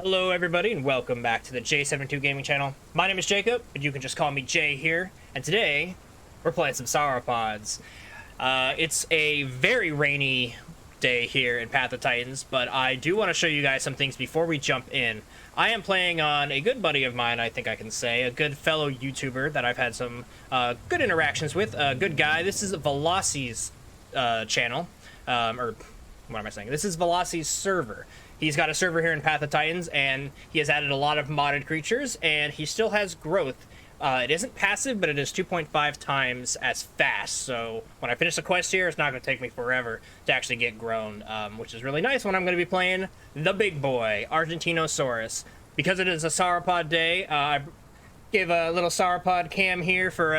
Hello everybody and welcome back to the J72 Gaming channel. My name is Jacob, but you can just call me Jay here, and today we're playing some Sauropods. It's a very rainy day here in Path of Titans, but I do want to show you guys some things before we jump in. I am playing on a good buddy of mine, I think I can say, a good fellow YouTuber that I've had some good interactions with, a good guy. This is Veloci's channel, or what am I saying? This is Veloci's server. He's got a server here in Path of Titans, and he has added a lot of modded creatures, and he still has growth. It isn't passive, but it is 2.5 times as fast, so when I finish the quest here, it's not going to take me forever to actually get grown, which is really nice when I'm going to be playing the big boy, Argentinosaurus. Because it is a Sauropod day, I gave a little Sauropod cam here for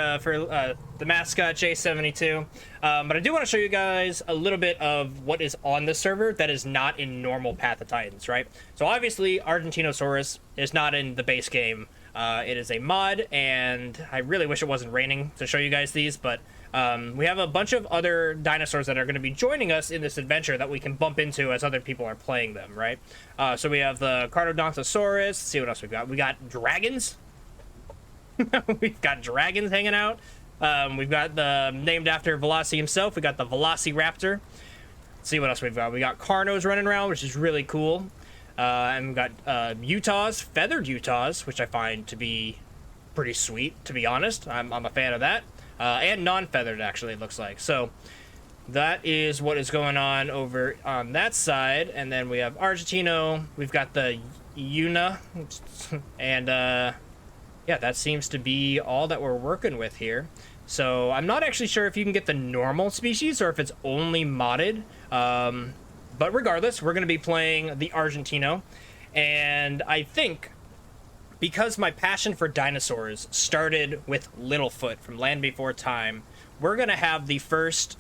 the mascot J72, but I do want to show you guys a little bit of what is on the server that is not in normal Path of Titans, right? So obviously Argentinosaurus is not in the base game. It is a mod, and I really wish it wasn't raining to show you guys these, but we have a bunch of other dinosaurs that are going to be joining us in this adventure that we can bump into as other people are playing them, right? So we have the Argentinosaurus. Let's see what else we've got. We got dragons. We've got dragons hanging out. We've got the named after Veloci himself. We got the Velociraptor. Let's see what else we've got. We got Carnos running around, which is really cool. And we've got Utahs, feathered Utahs, which I find to be pretty sweet, to be honest. I'm a fan of that. And non-feathered, actually, it looks like. So that is what is going on over on that side. And then we have Argentino. We've got the Una. And yeah, that seems to be all that we're working with here. So I'm not actually sure if you can get the normal species or if it's only modded. But regardless, we're going to be playing the Argentino. And I think because my passion for dinosaurs started with Littlefoot from Land Before Time, we're going to have the first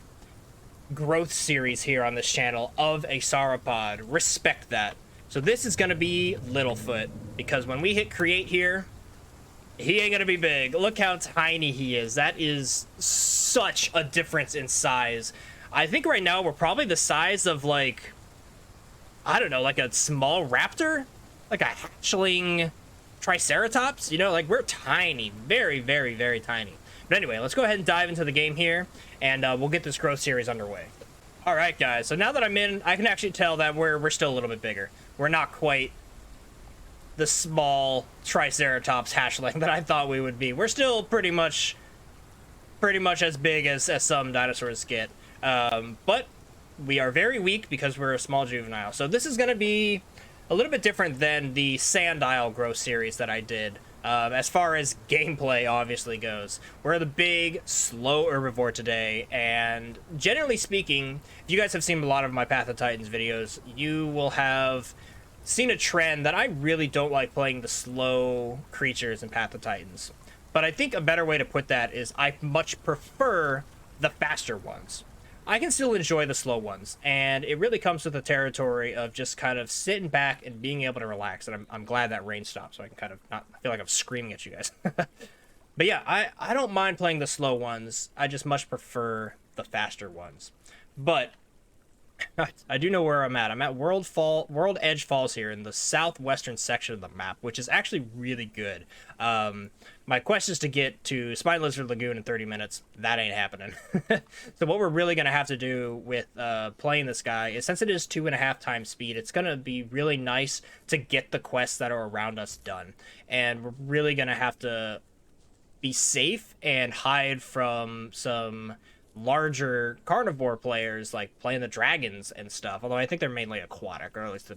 growth series here on this channel of a Sauropod. Respect that. So this is going to be Littlefoot, because when we hit create here, he ain't gonna be big. Look how tiny he is. That is such a difference in size. I think right now we're probably the size of, like, I don't know, like a small raptor? Like a hatchling triceratops? You know, like, we're tiny. Very, very, very tiny. But anyway, let's go ahead and dive into the game here, and we'll get this growth series underway. Alright, guys, so now that I'm in, I can actually tell that we're still a little bit bigger. We're not quite the small triceratops hatchling that I thought we would be. We're still pretty much as big as some dinosaurs get, but we are very weak because we're a small juvenile. So this is going to be a little bit different than the Sand Isle growth series that I did, as far as gameplay obviously goes. We're the big, slow herbivore today, and generally speaking, if you guys have seen a lot of my Path of Titans videos, you will have seen a trend that I really don't like playing the slow creatures in Path of Titans. But I think a better way to put that is I much prefer the faster ones. I can still enjoy the slow ones, and it really comes with the territory of just kind of sitting back and being able to relax. And I'm glad that rain stopped, so I can kind of not feel like I'm screaming at you guys. But yeah, I don't mind playing the slow ones. I just much prefer the faster ones. But I do know where I'm at. I'm at World Edge Falls here in the southwestern section of the map, which is actually really good. My quest is to get to Spine Lizard Lagoon in 30 minutes. That ain't happening. So what we're really going to have to do with playing this guy is, since it is 2.5 times speed, it's going to be really nice to get the quests that are around us done. And we're really going to have to be safe and hide from some larger carnivore players, like playing the dragons and stuff, although I think they're mainly aquatic, or at least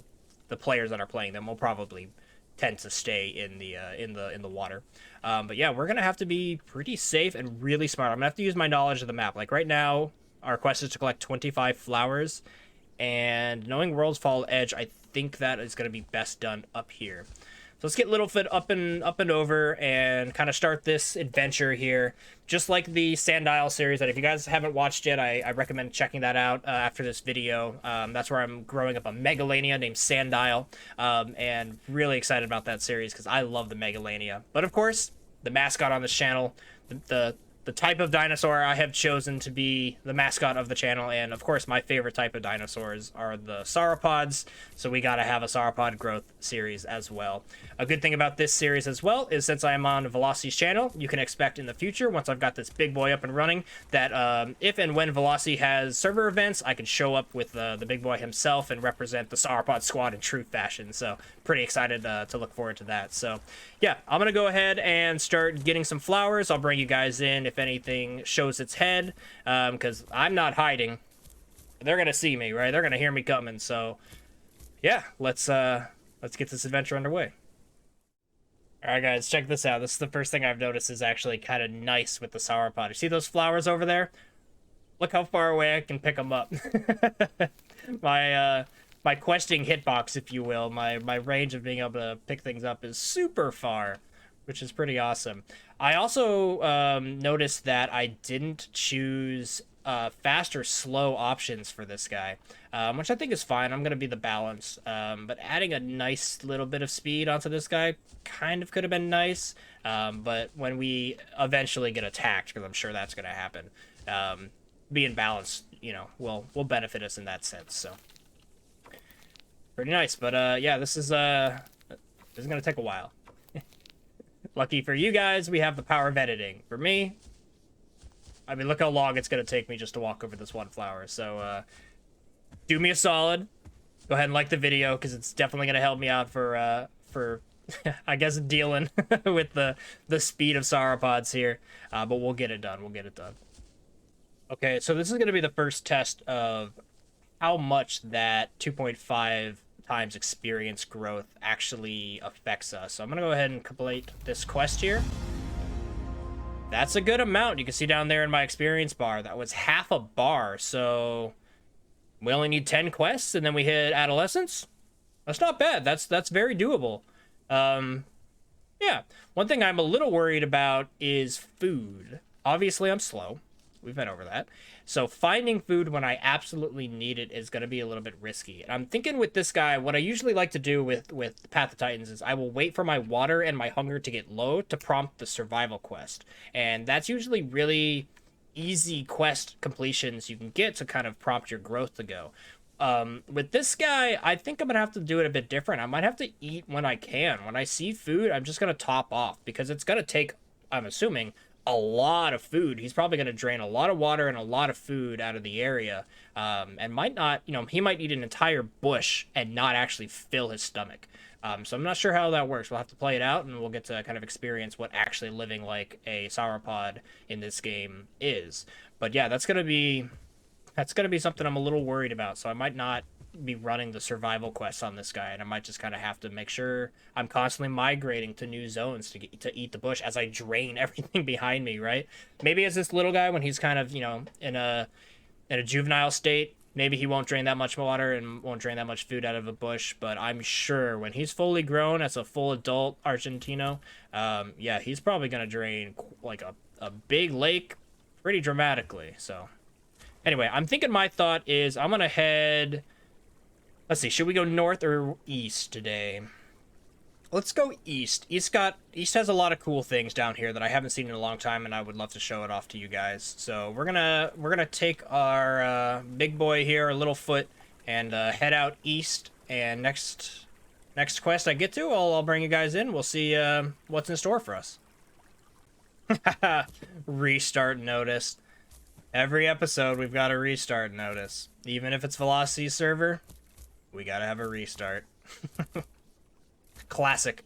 the players that are playing them will probably tend to stay in the water. But yeah, we're gonna have to be pretty safe and really smart. I'm gonna have to use my knowledge of the map. Like right now, our quest is to collect 25 flowers, and knowing World's Fall Edge, I think that is gonna be best done up here. So let's get Littlefoot up and over and kind of start this adventure here, just like the Sand Isle series. That if you guys haven't watched yet, I recommend checking that out after this video. That's where I'm growing up a Megalania named Sand Isle, and really excited about that series because I love the Megalania. But of course, the mascot on this channel, the the type of dinosaur I have chosen to be the mascot of the channel, and of course my favorite type of dinosaurs are the sauropods, so we gotta have a sauropod growth series as well. A good thing about this series as well is since I am on Velocity's channel, you can expect in the future, once I've got this big boy up and running, that if and when Velocity has server events, I can show up with the big boy himself and represent the sauropod squad in true fashion, so pretty excited to look forward to that. So yeah, I'm gonna go ahead and start getting some flowers. I'll bring you guys in if anything shows its head, because I'm not hiding. They're gonna see me, right? They're gonna hear me coming. So yeah, let's get this adventure underway. All right, guys, check this out. This is the first thing I've noticed is actually kind of nice with the sauropod. You see those flowers over there? Look how far away I can pick them up. My questing hitbox, if you will, my range of being able to pick things up is super far, which is pretty awesome. I also noticed that I didn't choose fast or slow options for this guy, which I think is fine. I'm going to be the balance, but adding a nice little bit of speed onto this guy kind of could have been nice, but when we eventually get attacked, because I'm sure that's going to happen, being balanced, you know, will benefit us in that sense. So pretty nice. But yeah, this is gonna take a while. Lucky for you guys, we have the power of editing. For me, I mean, look how long it's gonna take me just to walk over this one flower. So do me a solid, go ahead and like the video, because it's definitely gonna help me out for I guess dealing with the speed of sauropods here. But we'll get it done. We'll get it done. Okay, so this is gonna be the first test of how much that 2.5 times experience growth actually affects us. So I'm gonna go ahead and complete this quest here. That's a good amount. You can see down there in my experience bar, that was half a bar. So we only need 10 quests and then we hit adolescence. That's not bad. That's very doable. Yeah, one thing I'm a little worried about is food. Obviously I'm slow. We've been over that. So finding food when I absolutely need it is going to be a little bit risky. And I'm thinking with this guy, what I usually like to do with Path of Titans is I will wait for my water and my hunger to get low to prompt the survival quest. And that's usually really easy quest completions you can get to kind of prompt your growth to go. With this guy, I think I'm going to have to do it a bit different. I might have to eat when I can. When I see food, I'm just going to top off because it's going to take, I'm assuming, a lot of food. He's probably going to drain a lot of water and a lot of food out of the area, and might not, you know, he might eat an entire bush and not actually fill his stomach. So I'm not sure how that works. We'll have to play it out and we'll get to kind of experience what actually living like a sauropod in this game is. But yeah, that's going to be something I'm a little worried about. So I might not be running the survival quests on this guy, and I might just kind of have to make sure I'm constantly migrating to new zones to eat the bush as I drain everything behind me, right? Maybe as this little guy, when he's kind of, you know, in a juvenile state, maybe he won't drain that much water and won't drain that much food out of a bush, but I'm sure when he's fully grown as a full adult Argentino, yeah, he's probably going to drain like a big lake pretty dramatically. So anyway, I'm thinking my thought is I'm going to head... Let's see, should we go north or east today? Let's go east. East has a lot of cool things down here that I haven't seen in a long time, and I would love to show it off to you guys. So we're gonna take our big boy here, our little foot, and head out east. And next quest I get to, I'll bring you guys in. We'll see what's in store for us. Restart notice. Every episode we've got a restart notice, even if it's Velocity server. We gotta have a restart. Classic.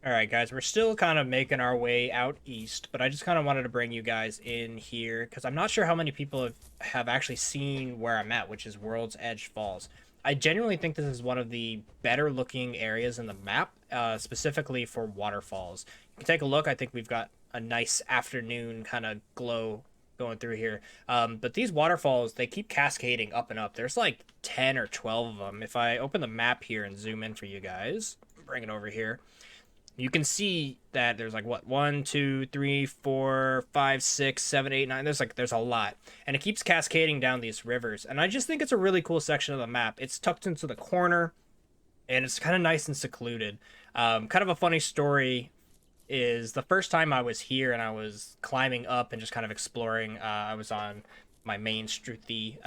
Alright guys, we're still kind of making our way out east, but I just kind of wanted to bring you guys in here, because I'm not sure how many people have actually seen where I'm at, which is World's Edge Falls. I genuinely think this is one of the better looking areas in the map, specifically for waterfalls. You can take a look. I think we've got a nice afternoon kind of glow going through here, but these waterfalls, they keep cascading up and up. There's like 10 or 12 of them. If I open the map here and zoom in for you guys, bring it over here, you can see that there's like what, 1 2 3 4 5 6 7 8 9, there's a lot, and it keeps cascading down these rivers, and I just think it's a really cool section of the map. It's tucked into the corner and it's kind of nice and secluded. Kind of a funny story is the first time I was here and I was climbing up and just kind of exploring. I was on my main speedy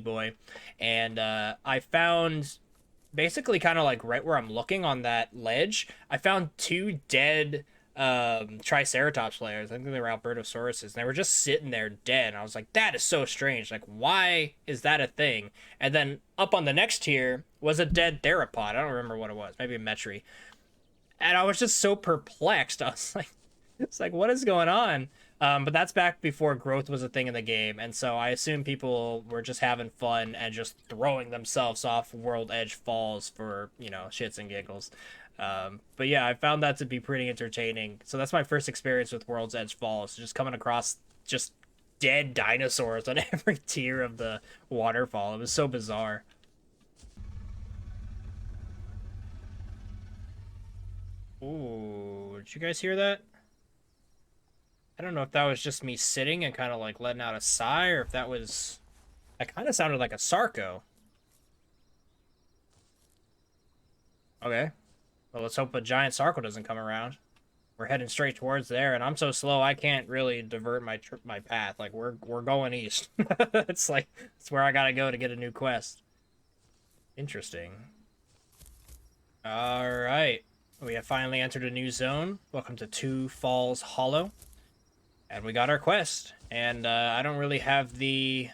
boy, and I found basically kind of like right where I'm looking on that ledge, I found two dead triceratops layers. I think they were Albertosauruses, and they were just sitting there dead. And I was like, that is so strange. Like, why is that a thing? And then up on the next tier was a dead theropod. I don't remember what it was, maybe a metri. And I was just so perplexed. I was like, it's like, what is going on? But that's back before growth was a thing in the game, and so I assume people were just having fun and just throwing themselves off World Edge Falls for, you know, shits and giggles. But yeah, I found that to be pretty entertaining. So that's my first experience with World's Edge Falls, just coming across just dead dinosaurs on every tier of the waterfall. It was so bizarre. Ooh, did you guys hear that? I don't know if that was just me sitting and kind of like letting out a sigh, or if that was... That kind of sounded like a Sarco. Okay. Well, let's hope a giant Sarco doesn't come around. We're heading straight towards there, and I'm so slow I can't really divert my path. Like, we're going east. It's like, it's where I gotta go to get a new quest. Interesting. Alright. We have finally entered a new zone. Welcome to Two Falls Hollow. And we got our quest, and I don't really have the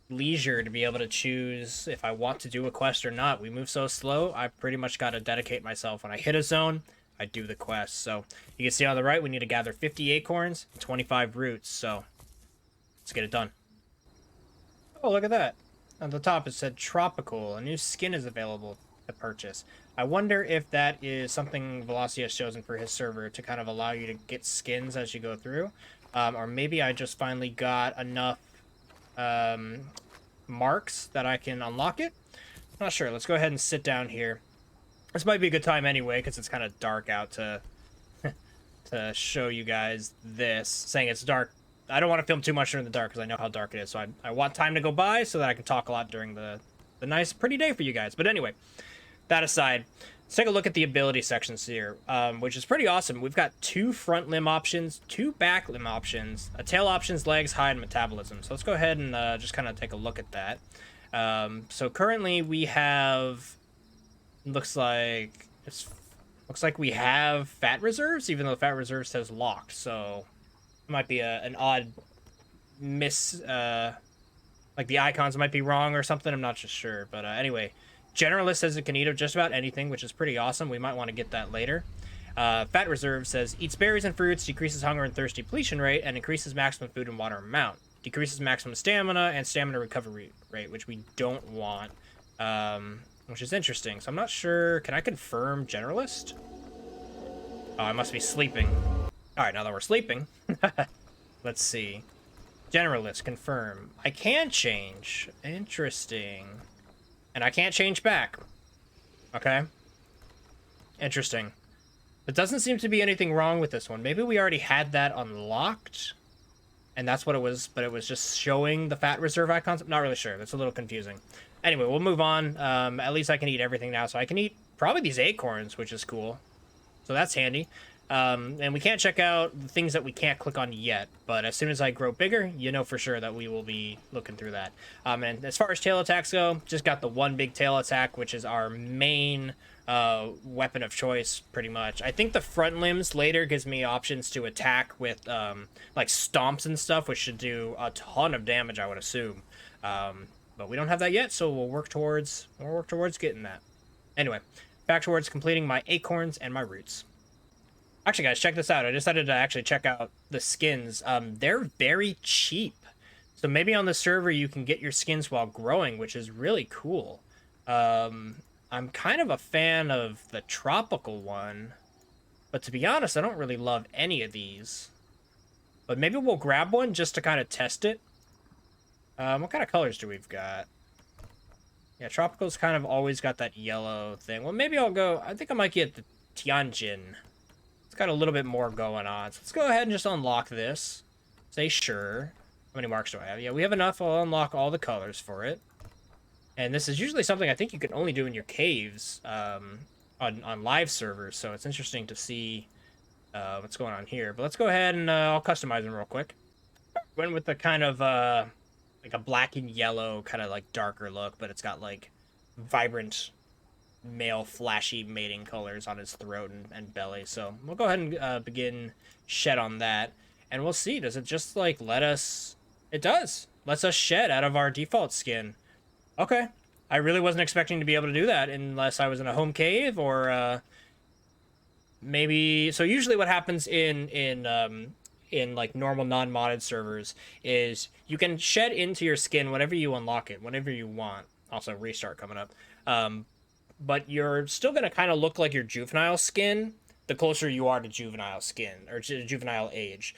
leisure to be able to choose if I want to do a quest or not. We move so slow, I pretty much got to dedicate myself. When I hit a zone, I do the quest. So you can see on the right, we need to gather 50 acorns and 25 roots, so let's get it done. Oh, look at that. On the top it said tropical. A new skin is available to purchase. I wonder if that is something Velocity has chosen for his server to kind of allow you to get skins as you go through. Or maybe I just finally got enough marks that I can unlock it. I'm not sure. Let's go ahead and sit down here. This might be a good time anyway, because it's kind of dark out to to show you guys this. Saying it's dark. I don't want to film too much during the dark because I know how dark it is. So I want time to go by so that I can talk a lot during the nice, pretty day for you guys. But anyway, that aside, let's take a look at the ability sections here, which is pretty awesome. We've got 2 front limb options, 2 back limb options, a tail options, legs, hide, and metabolism. So let's go ahead and just kind of take a look at that. So currently we have, looks like we have fat reserves, even though fat reserve says locked. So it might be an odd like the icons might be wrong or something. I'm not just sure, but anyway. Generalist says it can eat just about anything, which is pretty awesome. We might want to get that later. Fat Reserve says, eats berries and fruits, decreases hunger and thirst depletion rate, and increases maximum food and water amount. Decreases maximum stamina and stamina recovery rate, which we don't want, which is interesting. So I'm not sure. Can I confirm Generalist? Oh, I must be sleeping. All right, now that we're sleeping, let's see. Generalist, confirm. I can change. Interesting. And I can't change back. Okay. Interesting. There doesn't seem to be anything wrong with this one. Maybe we already had that unlocked, and that's what it was, but it was just showing the fat reserve icons. I'm not really sure. That's a little confusing. Anyway, we'll move on. At least I can eat everything now, so I can eat probably these acorns, which is cool. So that's handy. And we can't check out the things that we can't click on yet, but as soon as I grow bigger, you know for sure that we will be looking through that. And as far as tail attacks go, just got the one big tail attack, which is our main weapon of choice, pretty much. I think the front limbs later gives me options to attack with like stomps and stuff, which should do a ton of damage, I would assume. But we don't have that yet, so we'll work towards getting that. Anyway, back towards completing my acorns and my roots. Actually, guys, check this out. I decided to actually check out the skins. They're very cheap. So maybe on the server you can get your skins while growing, which is really cool. I'm kind of a fan of the tropical one. But to be honest, I don't really love any of these. But maybe we'll grab one just to kind of test it. What kind of colors do we've got? Yeah, tropical's kind of always got that yellow thing. Well, maybe I'll go... I think I might get the Tianjin. It's got a little bit more going on. So let's go ahead and just unlock this. Say sure. How many marks do I have? Yeah, we have enough. I'll unlock all the colors for it. And this is usually something I think you can only do in your caves on live servers. So it's interesting to see what's going on here. But let's go ahead and I'll customize them real quick. Went with the kind of like a black and yellow kind of like darker look, but it's got like vibrant male flashy mating colors on his throat and belly. So we'll go ahead and begin shed on that, and we'll see. Does it just like let us? It does. Lets us shed out of our default skin. Okay. I really wasn't expecting to be able to do that unless I was in a home cave or maybe. So usually what happens in like normal non-modded servers is you can shed into your skin whenever you unlock it, whenever you want. Also restart coming up. But you're still going to kind of look like your juvenile skin the closer you are to juvenile skin or to juvenile age.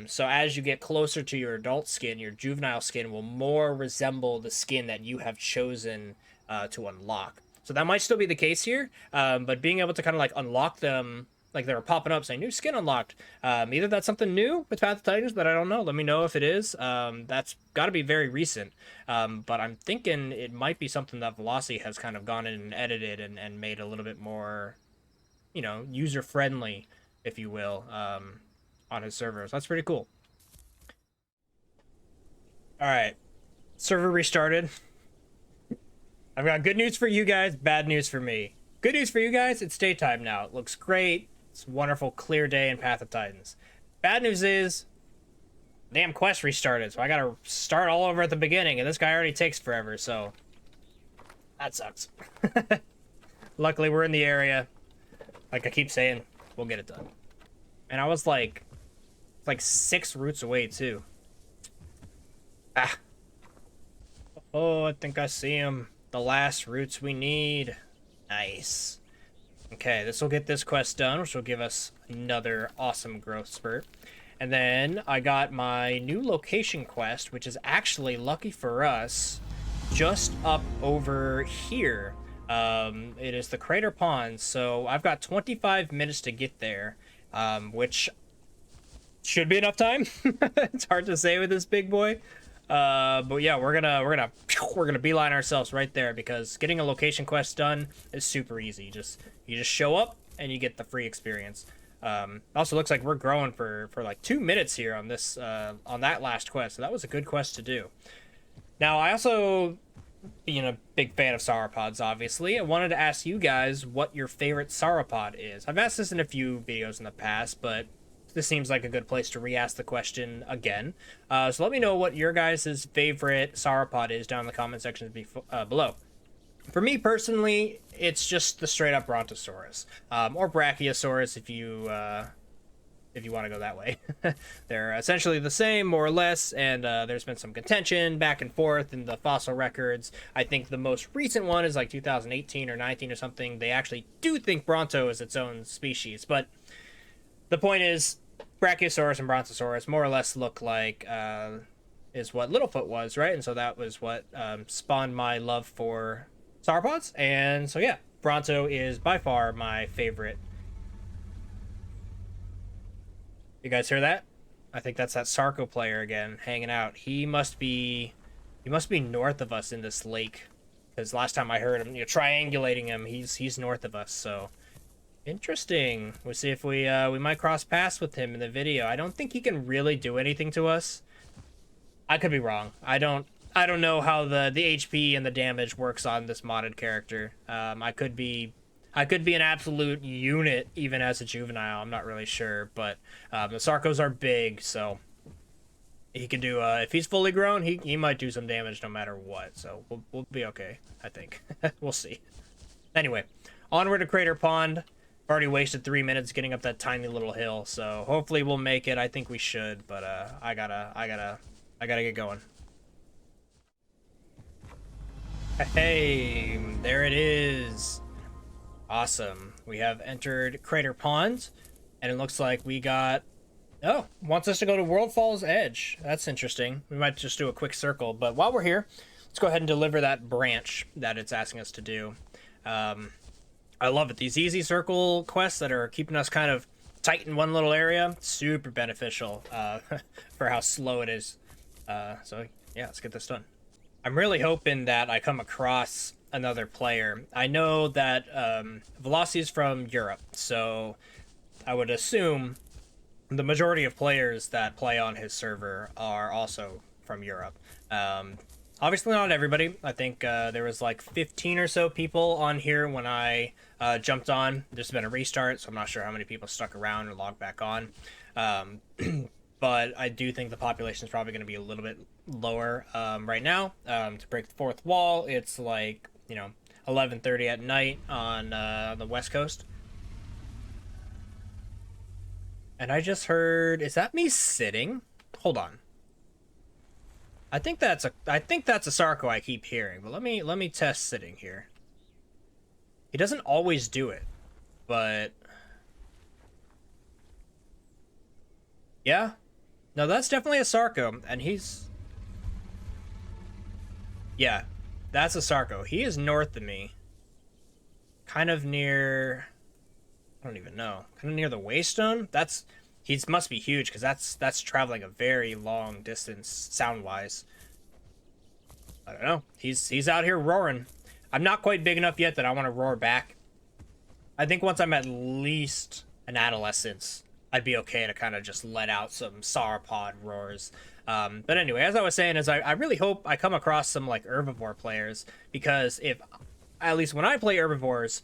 So as you get closer to your adult skin, your juvenile skin will more resemble the skin that you have chosen to unlock. So that might still be the case here, but being able to kind of like unlock them, like they were popping up saying new skin unlocked. Either that's something new with Path of Titans, but I don't know. Let me know if it is. That's got to be very recent. But I'm thinking it might be something that Velocity has kind of gone in and edited and made a little bit more, you know, user friendly, if you will, on his servers. That's pretty cool. All right, server restarted. I've got good news for you guys, bad news for me. Good news for you guys, it's daytime now. It looks great. It's a wonderful, clear day in Path of Titans. Bad news is, damn quest restarted, so I gotta start all over at the beginning, and this guy already takes forever, so that sucks. Luckily, we're in the area. Like I keep saying, we'll get it done. And I was like 6 routes away, too. Ah. Oh, I think I see him. The last routes we need. Nice. Okay, this will get this quest done, which will give us another awesome growth spurt. And then I got my new location quest, which is actually, lucky for us, just up over here. It is the Crater Pond, so I've got 25 minutes to get there, which should be enough time. It's hard to say with this big boy. But yeah, we're gonna beeline ourselves right there because getting a location quest done is super easy. You just show up and you get the free experience. Also looks like we're growing for like 2 minutes here on this on that last quest, so that was a good quest to do. Now I also, being a big fan of sauropods, obviously, I wanted to ask you guys what your favorite sauropod is. I've asked this in a few videos in the past, but this seems like a good place to re-ask the question again. So let me know what your guys' favorite sauropod is down in the comment section below. For me personally, it's just the straight up Brontosaurus, or Brachiosaurus if you want to go that way. They're essentially the same, more or less, and there's been some contention back and forth in the fossil records. I think the most recent one is like 2018 or 19 or something. They actually do think Bronto is its own species, but the point is, Brachiosaurus and Brontosaurus more or less look like is what Littlefoot was, right? And so that was what spawned my love for sauropods. And so yeah, Bronto is by far my favorite. You guys hear that? I think that's that Sarco player again, hanging out. He must be north of us in this lake, because last time I heard him, you know, triangulating him, he's north of us. So interesting. We'll see if we might cross paths with him in the video. I don't think he can really do anything to us. I could be wrong. I don't know how the HP and the damage works on this modded character. I could be an absolute unit even as a juvenile. I'm not really sure, but the Sarcos are big, so he can do. If he's fully grown, he might do some damage no matter what. So we'll be okay, I think. We'll see. Anyway, onward to Crater Pond. Already wasted 3 minutes getting up that tiny little hill, so hopefully we'll make it. I think we should, but I gotta get going. Hey, there it is. Awesome. We have entered Crater Pond, and it looks like we got... Oh, wants us to go to Waterfalls Edge. That's interesting. We might just do a quick circle, but while we're here, let's go ahead and deliver that branch that it's asking us to do. I love it. These easy circle quests that are keeping us kind of tight in one little area, super beneficial for how slow it is. So yeah, let's get this done. I'm really hoping that I come across another player. I know that Velocity is from Europe, so I would assume the majority of players that play on his server are also from Europe. Obviously not everybody. I think there was like 15 or so people on here when I jumped on. There's been a restart, so I'm not sure how many people stuck around or logged back on. But I do think the population is probably going to be a little bit lower right now. To break the fourth wall, it's like, 11:30 at night on the West Coast. And I just heard, is that me sitting? Hold on. I think that's a Sarco I keep hearing, but let me test sitting here. He doesn't always do it, but yeah. No, that's definitely a Sarco, and yeah, that's a Sarco. He is north of me. Kind of near, I don't even know. Kind of near the Waystone. He must be huge because that's traveling a very long distance sound wise. I don't know. He's out here roaring. I'm not quite big enough yet that I want to roar back. I think once I'm at least an adolescent, I'd be okay to kind of just let out some sauropod roars. But anyway, as I was saying, I really hope I come across some like herbivore players, because at least when I play herbivores,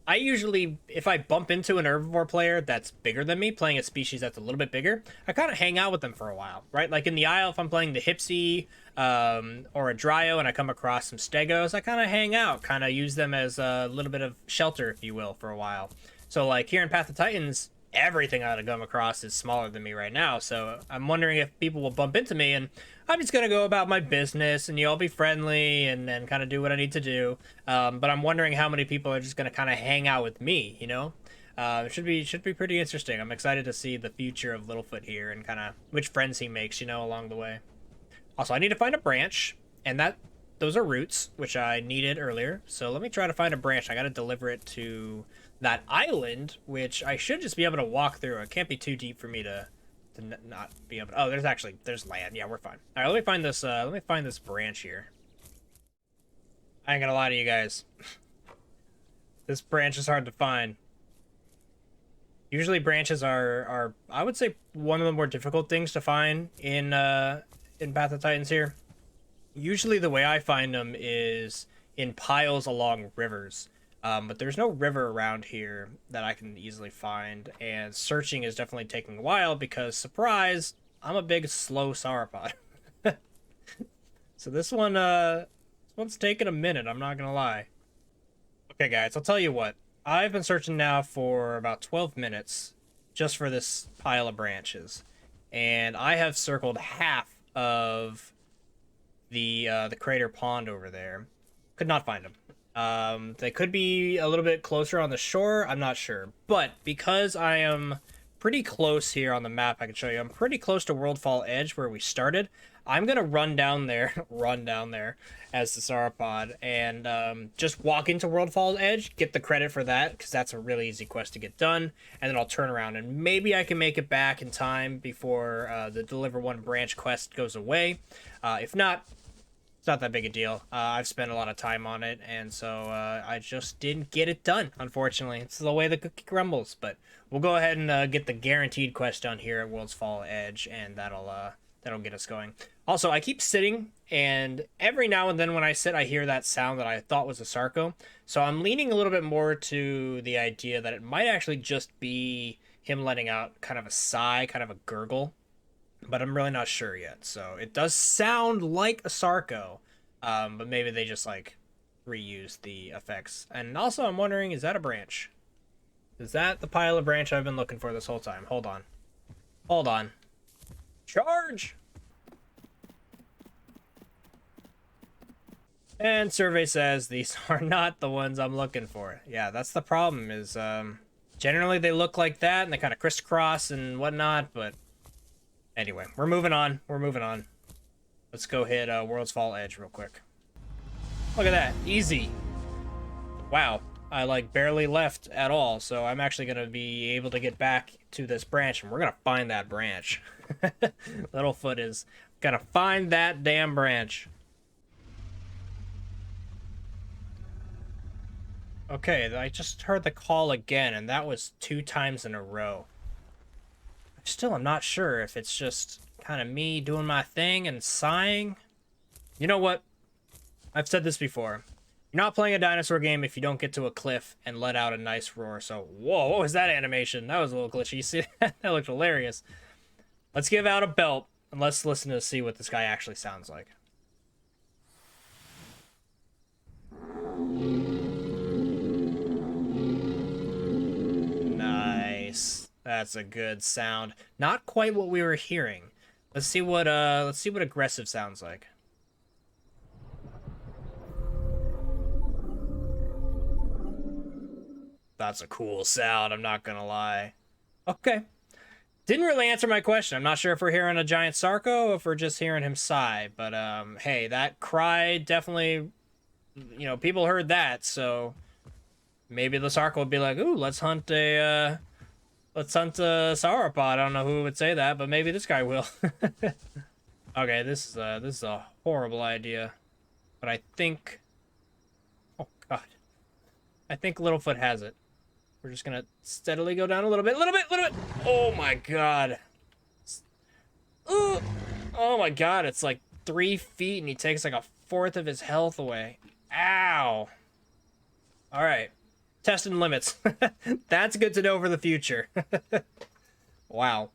I usually, if I bump into an herbivore player that's bigger than me, playing a species that's a little bit bigger, I kind of hang out with them for a while, right? Like in the Isle, if I'm playing the Hypsy or a Dryo and I come across some Stegos, I kind of hang out, kind of use them as a little bit of shelter, if you will, for a while. So like here in Path of Titans, everything I come across is smaller than me right now, so I'm wondering if people will bump into me, and I'm just gonna go about my business and you'll be friendly and then kind of do what I need to do. But I'm wondering how many people are just gonna kind of hang out with me, it should be pretty interesting. I'm excited to see the future of Littlefoot here and kind of which friends he makes, along the way. Also, I need to find a branch, and those are roots, which I needed earlier. So let me try to find a branch. I gotta deliver it to that island, which I should just be able to walk through. It can't be too deep for me to not be able to. Oh, there's land. Yeah, we're fine. All right, let me find this branch here. I ain't gonna lie to you guys. This branch is hard to find. Usually branches are I would say one of the more difficult things to find in Path of Titans here. Usually the way I find them is in piles along rivers. But there's no river around here that I can easily find, and searching is definitely taking a while because, surprise, I'm a big slow sauropod. So this one's taking a minute, I'm not gonna lie. Okay guys, I'll tell you what. I've been searching now for about 12 minutes just for this pile of branches, and I have circled half of the crater pond over there. Could not find them. They could be a little bit closer on the shore, I'm not sure. But because I am pretty close here on the map, I can show you, I'm pretty close to Worldfall Edge where we started. I'm gonna run down there as the Sauropod, and just walk into Worldfall Edge, get the credit for that, because that's a really easy quest to get done, and then I'll turn around and maybe I can make it back in time before the Deliver One branch quest goes away. If not, it's not that big a deal. I've spent a lot of time on it, and so I just didn't get it done, unfortunately. It's the way the cookie crumbles, but we'll go ahead and get the guaranteed quest done here at World's Fall Edge, and that'll get us going. Also, I keep sitting, and every now and then when I sit, I hear that sound that I thought was a Sarco, so I'm leaning a little bit more to the idea that it might actually just be him letting out kind of a sigh, kind of a gurgle. But I'm really not sure yet. So it does sound like a Sarco, but maybe they just like reuse the effects. And also I'm wondering, is that a branch? Is that the pile of branch I've been looking for this whole time? Hold on. Hold on. Charge! And survey says these are not the ones I'm looking for. Yeah, that's the problem is generally they look like that and they kind of crisscross and whatnot, but anyway, we're moving on. Let's go hit World's Fall Edge real quick. Look at that. Easy. Wow. I like barely left at all, so I'm actually going to be able to get back to this branch, and we're going to find that branch. Littlefoot is going to find that damn branch. Okay, I just heard the call again, and that was 2 times in a row. Still, I'm not sure if it's just kind of me doing my thing and sighing. You know what? I've said this before. You're not playing a dinosaur game if you don't get to a cliff and let out a nice roar. So, whoa, what was that animation? That was a little glitchy. You see that? That looked hilarious. Let's give out a belt, and let's listen to see what this guy actually sounds like. Nice. That's a good sound. Not quite what we were hearing. Let's see what aggressive sounds like. That's a cool sound, I'm not gonna lie. Okay. Didn't really answer my question. I'm not sure if we're hearing a giant Sarco or if we're just hearing him sigh, but hey, that cry definitely, you know, people heard that, so maybe the Sarco would be like, ooh, let's hunt a Sauropod. I don't know who would say that, but maybe this guy will. Okay, this is a horrible idea, but I think, oh god, I think Littlefoot has it. We're just gonna steadily go down a little bit. Oh my god. Ooh. Oh my god, it's like 3 feet and he takes like a fourth of his health away. Ow. All right, testing limits. That's good to know for the future. Wow.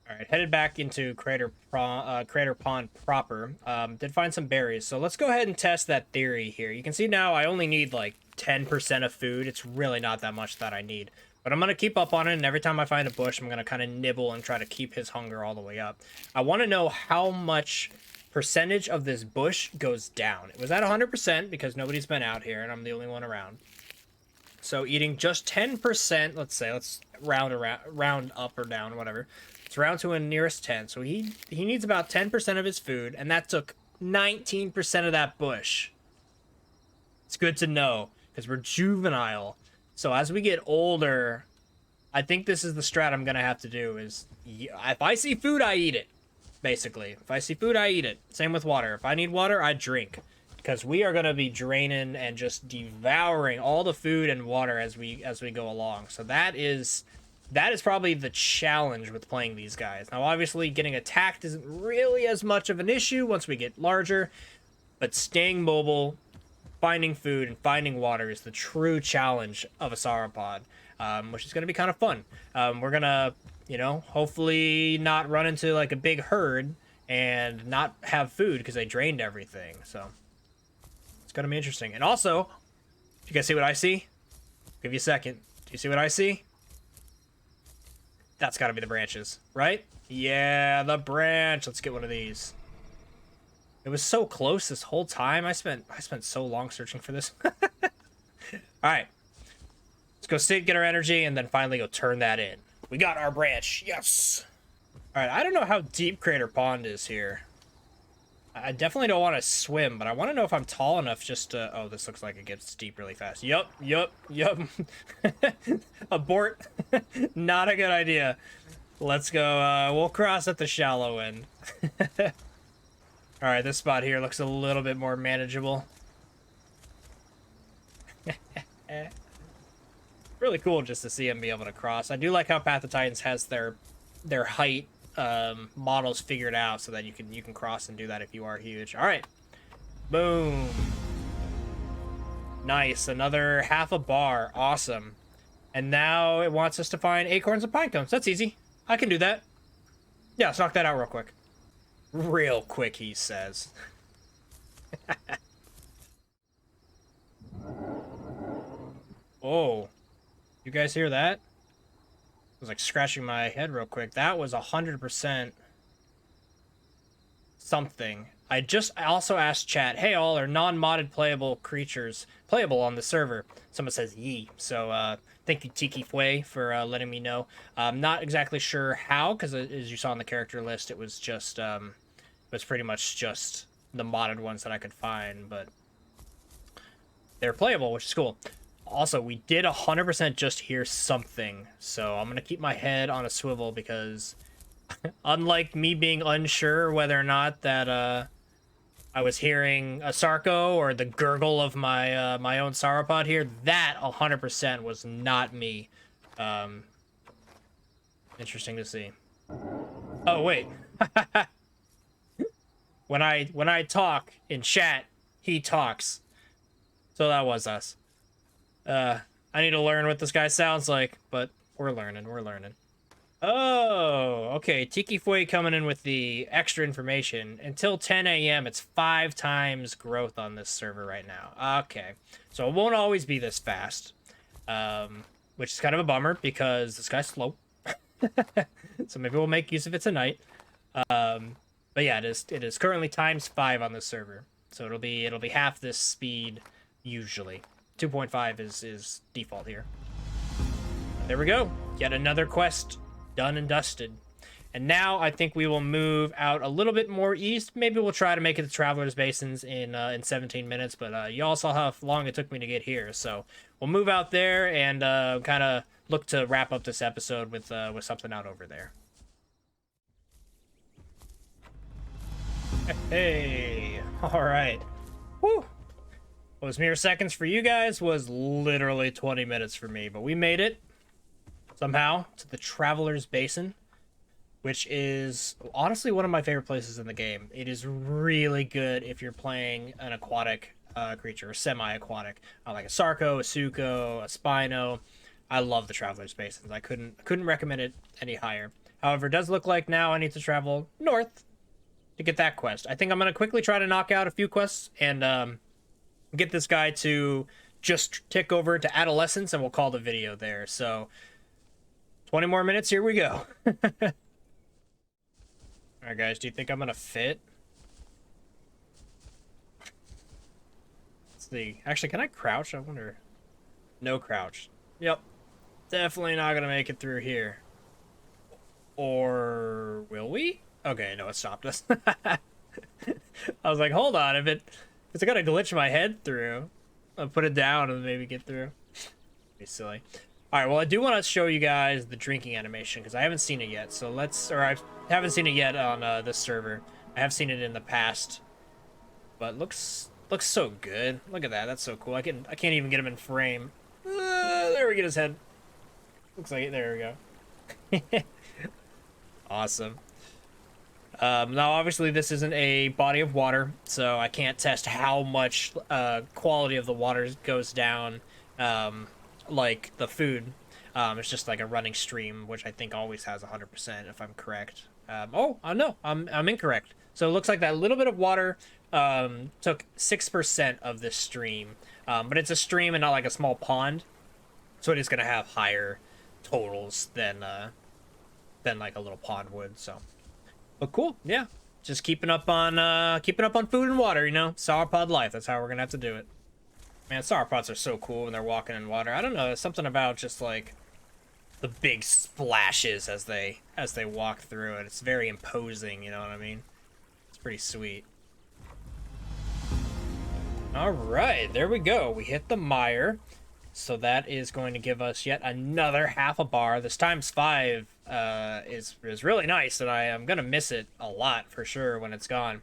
All right, headed back into Crater Pond proper. Did find some berries, so let's go ahead and test that theory here. You can see now I only need like 10% of food. It's really not that much that I need, but I'm gonna keep up on it, and every time I find a bush, I'm gonna kind of nibble and try to keep his hunger all the way up. I want to know how much percentage of this bush goes down. It was at 100% because nobody's been out here, and I'm the only one around. So eating just 10%, let's say, let's round up or down, whatever. It's round to a nearest 10. So he needs about 10% of his food, and that took 19% of that bush. It's good to know, because we're juvenile. So as we get older, I think this is the strat I'm going to have to do is, if I see food, I eat it, basically. If I see food, I eat it. Same with water. If I need water, I drink. Because we are going to be draining and just devouring all the food and water as we go along. So that is probably the challenge with playing these guys. Now, obviously, getting attacked isn't really as much of an issue once we get larger, but staying mobile, finding food, and finding water is the true challenge of a sauropod, which is going to be kind of fun. We're going to, you know, hopefully not run into like a big herd and not have food because they drained everything. So it's going to be interesting. And also, you guys see what I see? I'll give you a second. Do you see what I see? That's got to be the branches, right? Yeah, the branch. Let's get one of these. It was so close this whole time. I spent so long searching for this. All right. Let's go sit, get our energy, and then finally go turn that in. We got our branch. Yes. All right. I don't know how deep Crater Pond is here. I definitely don't want to swim, but I want to know if I'm tall enough just to... Oh, this looks like it gets deep really fast. Yup. Abort. Not a good idea. Let's go. We'll cross at the shallow end. All right, this spot here looks a little bit more manageable. Really cool just to see him be able to cross. I do like how Path of Titans has their height models figured out so that you can cross and do that if you are huge. All right, boom, nice. Another half a bar, awesome. And now it wants us to find acorns and pine cones. That's easy. I can do that. Yeah, let's knock that out real quick. Real quick, he says. Oh, you guys hear that? I was like scratching my head real quick. That was 100% something. I also asked chat, hey all, are non-modded playable creatures playable on the server? Someone says yee. So thank you Tiki Fue for letting me know. I'm not exactly sure how, because as you saw on the character list, it was just it was pretty much just the modded ones that I could find, but they're playable, which is cool. Also, we did 100% just hear something, so I'm going to keep my head on a swivel because unlike me being unsure whether or not that I was hearing a Sarco or the gurgle of my my own Sauropod here. That 100% was not me. Um, Interesting to see. Oh wait, when I talk in chat, he talks. So that was us. I need to learn what this guy sounds like, but we're learning. We're learning. Oh, okay. Tiki Fui coming in with the extra information. Until 10 a.m., it's 5 times growth on this server right now. Okay. So it won't always be this fast. Which is kind of a bummer because this guy's slow. So maybe we'll make use of it tonight. But yeah, it is currently times 5 on this server. So it'll be half this speed usually. 2.5 is default here. There we go. Yet another quest done and dusted. And now I think we will move out a little bit more east. Maybe we'll try to make it to Traveler's Basins in 17 minutes, but y'all saw how long it took me to get here. So we'll move out there and kind of look to wrap up this episode with something out over there. Hey, all right. Whew. What was mere seconds for you guys was literally 20 minutes for me, but we made it somehow to the Traveler's Basin, which is honestly one of my favorite places in the game. It is really good if you're playing an aquatic creature, a semi-aquatic, like a Sarco, a Suco, a Spino. I love the Traveler's Basins. I couldn't recommend it any higher. However, it does look like now I need to travel north to get that quest. I think I'm going to quickly try to knock out a few quests and get this guy to just tick over to Adolescence, and we'll call the video there. So 20 more minutes, here we go. Alright guys, do you think I'm gonna fit? Let's see. Actually, can I crouch? I wonder. No crouch. Yep. Definitely not gonna make it through here. Or will we? Okay, no, it stopped us. I was like, hold on, if it's gonna glitch my head through, I'll put it down and maybe get through. Be silly. Alright, well, I do want to show you guys the drinking animation, because I haven't seen it yet, so I haven't seen it yet on this server. I have seen it in the past, but looks so good. Look at that, that's so cool. I can't even get him in frame. There we get his head. Looks like it, there we go. Awesome. Now, obviously, this isn't a body of water, so I can't test how much quality of the water goes down, like the food. It's just like a running stream, which I think always has 100%, if I'm correct. Oh, no, I'm incorrect. So it looks like that little bit of water took 6% of this stream, but it's a stream and not like a small pond, so it is going to have higher totals than like a little pond would. So. But cool, yeah. Just keeping up on food and water, you know? Sauropod life, that's how we're gonna have to do it. Man, sauropods are so cool when they're walking in water. I don't know, there's something about just like the big splashes as they walk through it. It's very imposing, you know what I mean? It's pretty sweet. Alright, there we go. We hit the mire. So that is going to give us yet another half a bar. This times 5 is really nice, and I am gonna miss it a lot for sure when it's gone.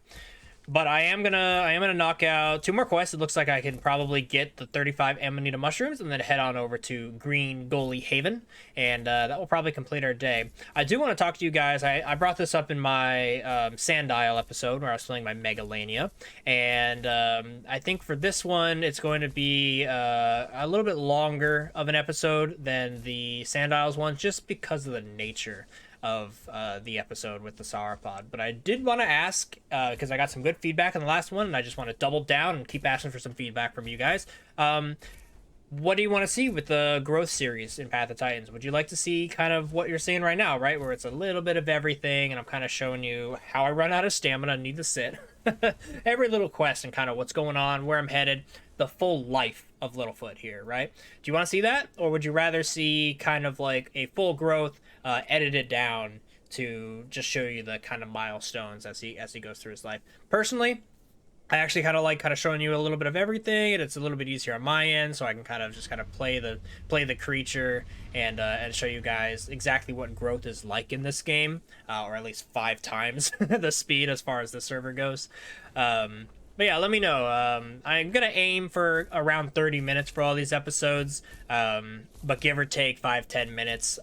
But I am gonna knock out 2 more quests. It looks like I can probably get the 35 Amanita mushrooms and then head on over to Green Goalie Haven, and that will probably complete our day. I do want to talk to you guys. I brought this up in my Sandile episode where I was playing my Megalania, and I think for this one it's going to be a little bit longer of an episode than the Sandiles one, just because of the nature of the episode with the Sauropod. But I did want to ask, because I got some good feedback on the last one, and I just want to double down and keep asking for some feedback from you guys. What do you want to see with the growth series in Path of Titans? Would you like to see kind of what you're seeing right now, right? Where it's a little bit of everything, and I'm kind of showing you how I run out of stamina and need to sit. Every little quest and kind of what's going on, where I'm headed, the full life of Littlefoot here, right? Do you want to see that? Or would you rather see kind of like a full growth edited down to just show you the kind of milestones as he goes through his life? Personally, I actually kind of like showing you a little bit of everything, and it's a little bit easier on my end, so I can kind of play the creature and show you guys exactly what growth is like in this game, or at least 5 times the speed as far as the server goes. But yeah, let me know. I'm gonna aim for around 30 minutes for all these episodes, but give or take 5-10 minutes.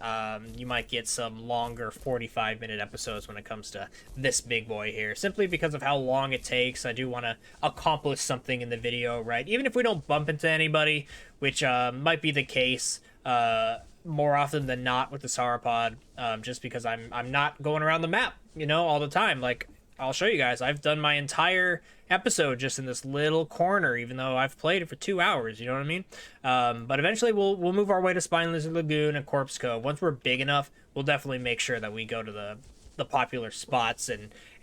You might get some longer 45-minute episodes when it comes to this big boy here, simply because of how long it takes. I do want to accomplish something in the video, right? Even if we don't bump into anybody, which might be the case more often than not with the Sauropod, just because I'm not going around the map, all the time. Like, I'll show you guys. I've done my entire episode just in this little corner, even though I've played it for 2 hours. You know what I mean? But eventually, we'll move our way to Spine Lizard Lagoon and Corpse Cove. Once we're big enough, we'll definitely make sure that we go to the popular spots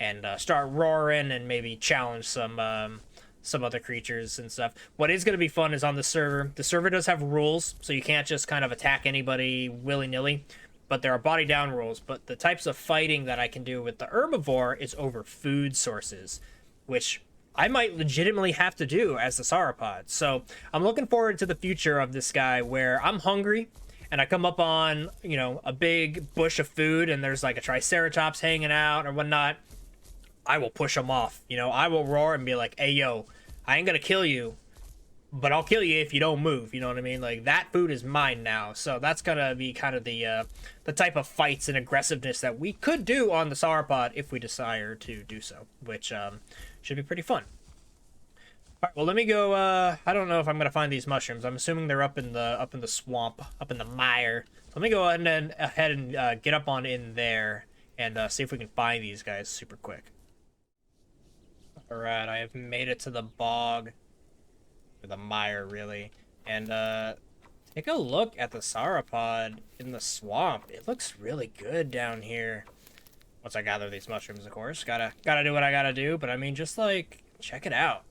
and start roaring and maybe challenge some other creatures and stuff. What is going to be fun is on the server. The server does have rules, so you can't just kind of attack anybody willy-nilly. But there are body down rules. But the types of fighting that I can do with the herbivore is over food sources, which I might legitimately have to do as the Sauropod. So I'm looking forward to the future of this guy where I'm hungry and I come up on, a big bush of food and there's like a Triceratops hanging out or whatnot. I will push him off. I will roar and be like, hey, yo, I ain't gonna kill you, but I'll kill you if you don't move. You know what I mean? Like, that food is mine now. So that's gonna be kind of the type of fights and aggressiveness that we could do on the Sauropod if we desire to do so, which should be pretty fun. All right, well, let me go. I don't know if I'm gonna find these mushrooms. I'm assuming they're up in the swamp, up in the mire. So let me go ahead and get up on in there and see if we can find these guys super quick. All right, I have made it to the bog. The mire, really, and take a look at the Sauropod in the swamp. It looks really good down here. Once I gather these mushrooms, of course, gotta do what I gotta do. But I mean, just like, check it out.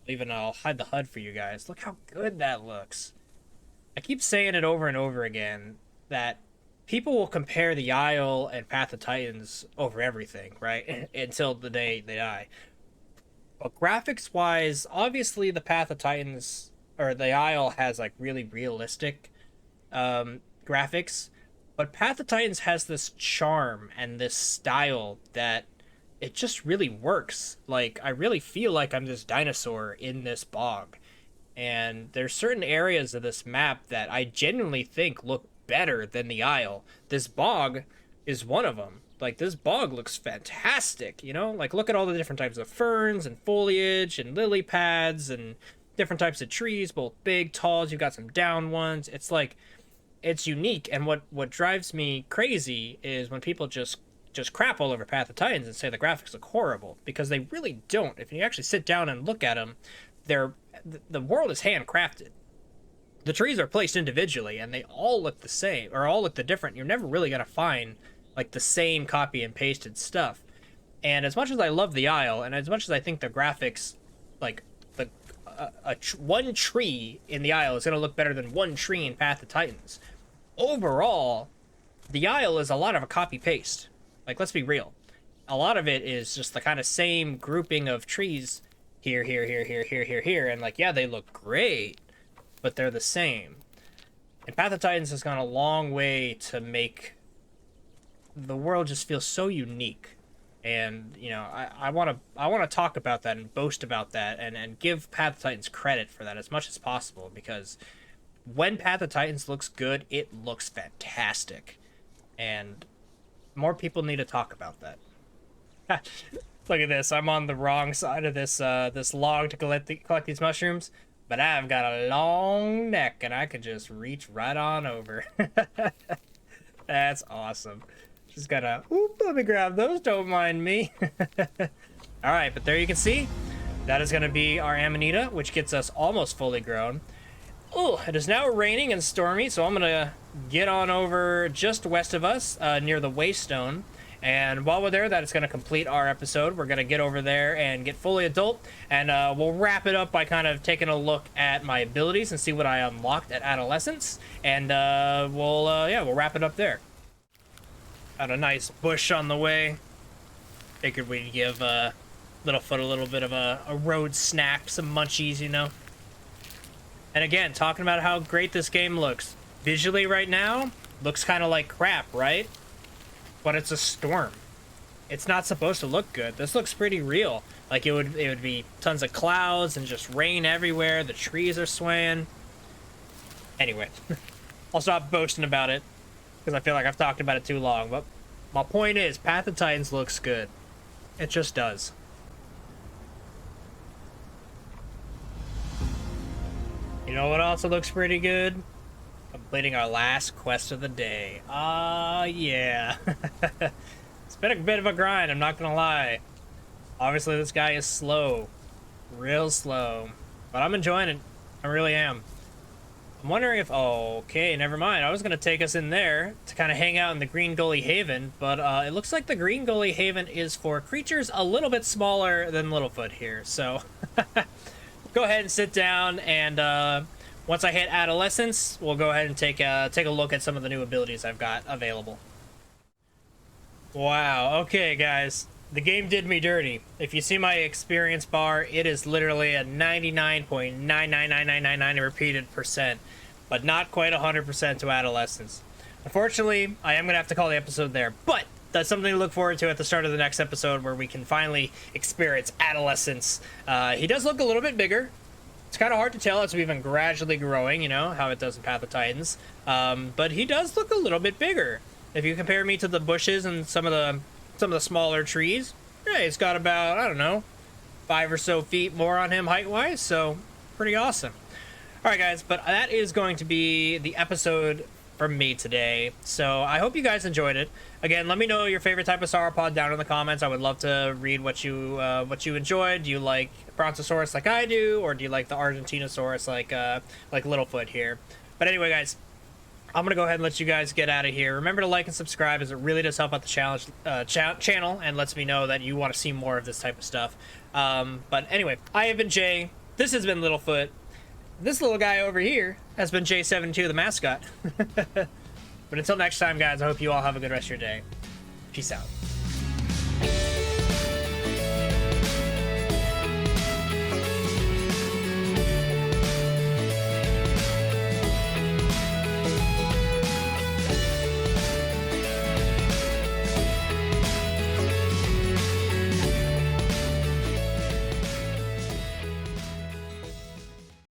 Even I'll hide the HUD for you guys. Look how good that looks. I keep saying it over and over again that people will compare the Isle and Path of Titans over everything, right? Until the day they die. But graphics wise, obviously the Path of Titans or the Isle has like really realistic graphics, but Path of Titans has this charm and this style that it just really works. Like, I really feel like I'm this dinosaur in this bog, and there's certain areas of this map that I genuinely think look better than the Isle. This bog is one of them. Like, this bog looks fantastic, Like, look at all the different types of ferns and foliage and lily pads and different types of trees, both big, tall. You've got some down ones. It's like, it's unique. And what drives me crazy is when people just crap all over Path of Titans and say the graphics look horrible, because they really don't. If you actually sit down and look at them, the world is handcrafted. The trees are placed individually, and they all look the same, or all look the different. You're never really going to find like the same copy and pasted stuff. And as much as I love the Isle, and as much as I think the graphics, like one tree in the Isle is going to look better than one tree in Path of Titans, overall, the Isle is a lot of a copy paste. Like, let's be real. A lot of it is just the kind of same grouping of trees here, and like, yeah, they look great, but they're the same. And Path of Titans has gone a long way to make the world just feels so unique. And I want to talk about that and boast about that and give Path of Titans credit for that as much as possible, because when Path of Titans looks good, it looks fantastic, and more people need to talk about that. Look at this, I'm on the wrong side of this this log to collect these mushrooms, but I've got a long neck and I could just reach right on over. That's awesome. Just gotta, let me grab those, don't mind me. All right, but there you can see, that is gonna be our Amanita, which gets us almost fully grown. Oh, it is now raining and stormy, so I'm gonna get on over just west of us, near the Waystone. And while we're there, that is gonna complete our episode. We're gonna get over there and get fully adult, and we'll wrap it up by kind of taking a look at my abilities and see what I unlocked at Adolescence. And we'll wrap it up there. Got a nice bush on the way. Figured we'd give Littlefoot a little bit of a road snack, some munchies, And again, talking about how great this game looks. Visually right now, looks kind of like crap, right? But it's a storm. it's not supposed to look good. This looks pretty real. Like, it would be tons of clouds and just rain everywhere. The trees are swaying. Anyway, I'll stop boasting about it because I feel like I've talked about it too long. But my point is, Path of Titans looks good. It just does. You know what also looks pretty good? Completing our last quest of the day. Yeah. It's been a bit of a grind, I'm not gonna lie. Obviously, this guy is slow. Real slow. But I'm enjoying it. I really am. I'm wondering if... Oh, okay, never mind. I was gonna take us in there to kind of hang out in the Green Gully Haven, but it looks like the Green Gully Haven is for creatures a little bit smaller than Littlefoot here, so... Go ahead and sit down, and once I hit adolescence, we'll go ahead and take a look at some of the new abilities I've got available. Wow, okay guys, the game did me dirty. If you see my experience bar, it is literally a 99.999999 repeated percent, but not quite 100% to adolescence. Unfortunately, I am going to have to call the episode there, but that's something to look forward to at the start of the next episode where we can finally experience adolescence. He does look a little bit bigger. It's kind of hard to tell as we've been gradually growing, you know, how it does in Path of Titans. But he does look a little bit bigger. If you compare me to the bushes and some of the smaller trees, yeah, he's got about, I don't know, 5 or so feet more on him height-wise, so pretty awesome. All right, guys, but that is going to be the episode from me today. So I hope you guys enjoyed it. Again, let me know your favorite type of sauropod down in the comments. I would love to read what you enjoyed. Do you like Brontosaurus like I do, or do you like the Argentinosaurus like Littlefoot here? But anyway, guys, I'm gonna go ahead and let you guys get out of here. Remember to like and subscribe, as it really does help out the channel and lets me know that you want to see more of this type of stuff. But anyway, I have been Jay. This has been Littlefoot. This little guy over here has been J72, the mascot. But until next time, guys, I hope you all have a good rest of your day. Peace out.